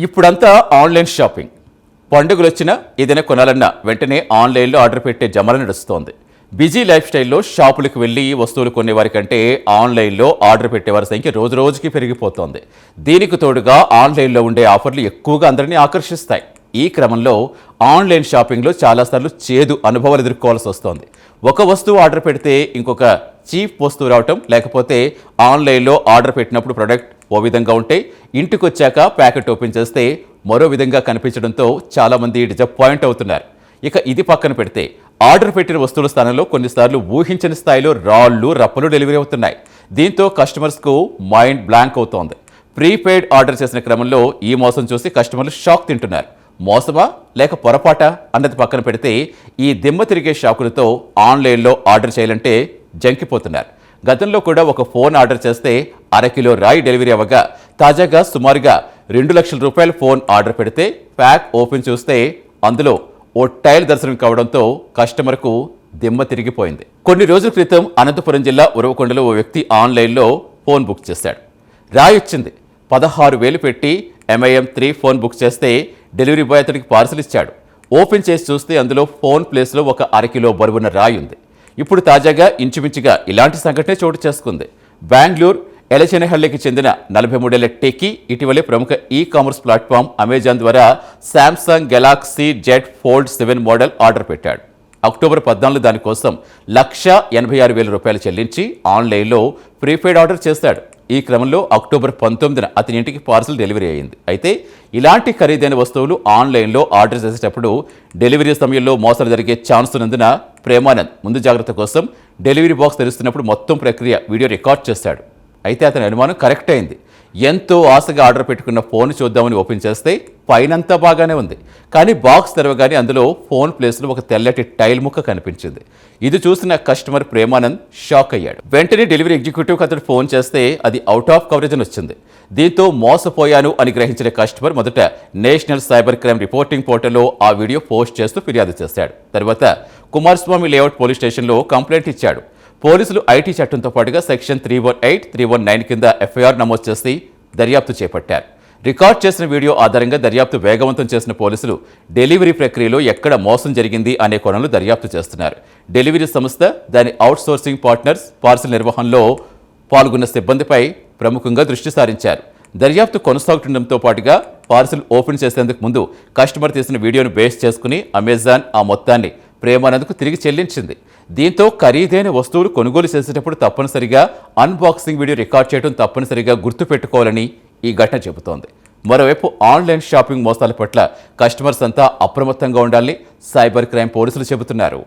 ఇప్పుడంతా online shopping. పండుగలు వచ్చినా ఏదైనా కొనాలన్నా వెంటనే ఆన్లైన్లో ఆర్డర్ పెట్టే జమల నడుస్తోంది. బిజీ లైఫ్ స్టైల్లో షాపులకు వెళ్ళి వస్తువులు కొనేవారి కంటే ఆన్లైన్లో ఆర్డర్ పెట్టేవారి సంఖ్య రోజు రోజుకి పెరిగిపోతోంది. దీనికి తోడుగా ఆన్లైన్లో ఉండే ఆఫర్లు ఎక్కువగా అందరినీ ఆకర్షిస్తాయి. ఈ క్రమంలో ఆన్లైన్ షాపింగ్లో చాలాసార్లు చేదు అనుభవాలు ఎదుర్కోవాల్సి వస్తోంది. ఒక వస్తువు ఆర్డర్ పెడితే ఇంకొక చీప్ వస్తువు రావటం, లేకపోతే ఆన్లైన్లో ఆర్డర్ పెట్టినప్పుడు ప్రొడక్ట్ ఓ విధంగా ఉంటే ఇంటికి వచ్చాక ప్యాకెట్ ఓపెన్ చేస్తే మరో విధంగా కనిపించడంతో చాలామంది డిసప్పాయింట్ అవుతున్నారు. ఇక ఇది పక్కన పెడితే ఆర్డర్ పెట్టిన వస్తువుల స్థానంలో కొన్నిసార్లు ఊహించని స్థాయిలో రాళ్లు రప్పలు డెలివరీ అవుతున్నాయి. దీంతో కస్టమర్స్కు మైండ్ బ్లాంక్ అవుతోంది. ప్రీపెయిడ్ ఆర్డర్ చేసిన క్రమంలో ఈ మోసం చూసి కస్టమర్లు షాక్ తింటున్నారు. మోసమా లేక పొరపాట అన్నది పక్కన పెడితే ఈ దిమ్మ తిరిగే షాకులతో ఆన్లైన్లో ఆర్డర్ చేయాలంటే జంకిపోతున్నారు. గతంలో కూడా ఒక ఫోన్ ఆర్డర్ చేస్తే అరకిలో రాయి డెలివరీ అవ్వగా తాజాగా సుమారుగా 2 లక్షల రూపాయల ఫోన్ ఆర్డర్ పెడితే ప్యాక్ ఓపెన్ చూస్తే అందులో ఓ టైల్ దర్శనం కావడంతో కస్టమర్కు దిమ్మ తిరిగిపోయింది. కొన్ని రోజుల క్రితం అనంతపురం జిల్లా ఉరవకొండలో ఓ వ్యక్తి ఆన్లైన్లో ఫోన్ బుక్ చేశాడు. రాయి వచ్చింది. 16,000 పెట్టి MIM3 ఫోన్ బుక్ చేస్తే డెలివరీ బాయ్ అతడికి పార్సల్ ఇచ్చాడు. ఓపెన్ చేసి చూస్తే అందులో ఫోన్ ప్లేస్లో ఒక అరకిలో బరువున్న రాయి ఉంది. ఇప్పుడు తాజాగా ఇంచుమించుగా ఇలాంటి సంఘటనే చోటు చేసుకుంది. బెంగళూరు ఎలచెనహళ్లికి చెందిన 43 ఏళ్ల టెకీ ఇటీవలే ప్రముఖ కామర్స్ ప్లాట్ఫామ్ అమెజాన్ ద్వారా Samsung Galaxy Z fold 7 model order పెట్టాడు. అక్టోబర్ 14 దానికోసం ₹1,86,000 చెల్లించి ఆన్లైన్లో ప్రీపెయిడ్ ఆర్డర్ చేశాడు. ఈ క్రమంలో అక్టోబర్ 19న అతని ఇంటికి పార్సల్ డెలివరీ అయింది. అయితే ఇలాంటి ఖరీదైన వస్తువులు ఆన్లైన్లో ఆర్డర్ చేసేటప్పుడు డెలివరీ సమయంలో మోసాలు జరిగే ఛాన్స్ ఉన్నందున ప్రేమానంద్ ముందు జాగ్రత్త కోసం డెలివరీ బాక్స్ తెరుస్తున్నప్పుడు మొత్తం ప్రక్రియ వీడియో రికార్డ్ చేశాడు. అయితే అతని అనుమానం కరెక్ట్ అయింది. ఎంతో ఆశగా ఆర్డర్ పెట్టుకున్న ఫోన్ చూద్దామని ఓపెన్ చేస్తే పైనంతా బాగానే ఉంది. కానీ బాక్స్ తెరవగానే అందులో ఫోన్ ప్లేస్లో ఒక తెల్లటి టైల్ ముక్క కనిపించింది. ఇది చూసిన కస్టమర్ ప్రేమానంద్ షాక్ అయ్యాడు. వెంటనే డెలివరీ ఎగ్జిక్యూటివ్కి అతడు ఫోన్ చేస్తే అది అవుట్ ఆఫ్ కవరేజ్ అని వచ్చింది. దీంతో మోసపోయాను అని గ్రహించిన కస్టమర్ మొదట నేషనల్ సైబర్ క్రైమ్ రిపోర్టింగ్ పోర్టల్లో ఆ వీడియో పోస్ట్ చేస్తూ ఫిర్యాదు చేశాడు. తర్వాత కుమారస్వామి లేఅవుట్ పోలీస్ స్టేషన్లో కంప్లైంట్ ఇచ్చాడు. పోలీసులు ఐటీ చట్టంతో పాటుగా సెక్షన్ 318, 319 కింద FIR నమోదు చేసి దర్యాప్తు చేపట్టారు. రికార్డ్ చేసిన వీడియో ఆధారంగా దర్యాప్తు వేగవంతం చేసిన పోలీసులు డెలివరీ ప్రక్రియలో ఎక్కడ మోసం జరిగింది అనే కోణంలో దర్యాప్తు చేస్తున్నారు. డెలివరీ సంస్థ, దాని అవుట్సోర్సింగ్ పార్ట్నర్స్, పార్సిల్ నిర్వహణలో పాల్గొన్న సిబ్బందిపై ప్రముఖంగా దృష్టి సారించారు. దర్యాప్తు కొనసాగుతుండటంతో పాటుగా పార్సిల్ ఓపెన్ చేసేందుకు ముందు కస్టమర్ తీసిన వీడియోను బేస్ చేసుకుని అమెజాన్ ఆ మొత్తాన్ని ప్రేమానంద్కు తిరిగి చెల్లించింది. దీంతో ఖరీదైన వస్తువులు కొనుగోలు చేసేటప్పుడు తప్పనిసరిగా అన్బాక్సింగ్ వీడియో రికార్డ్ చేయడం తప్పనిసరిగా గుర్తుపెట్టుకోవాలని ఈ ఘటన చెబుతోంది. మరోవైపు ఆన్లైన్ షాపింగ్ మోసాల పట్ల కస్టమర్స్ అంతా అప్రమత్తంగా ఉండాలని సైబర్ క్రైమ్ పోలీసులు చెబుతున్నారు.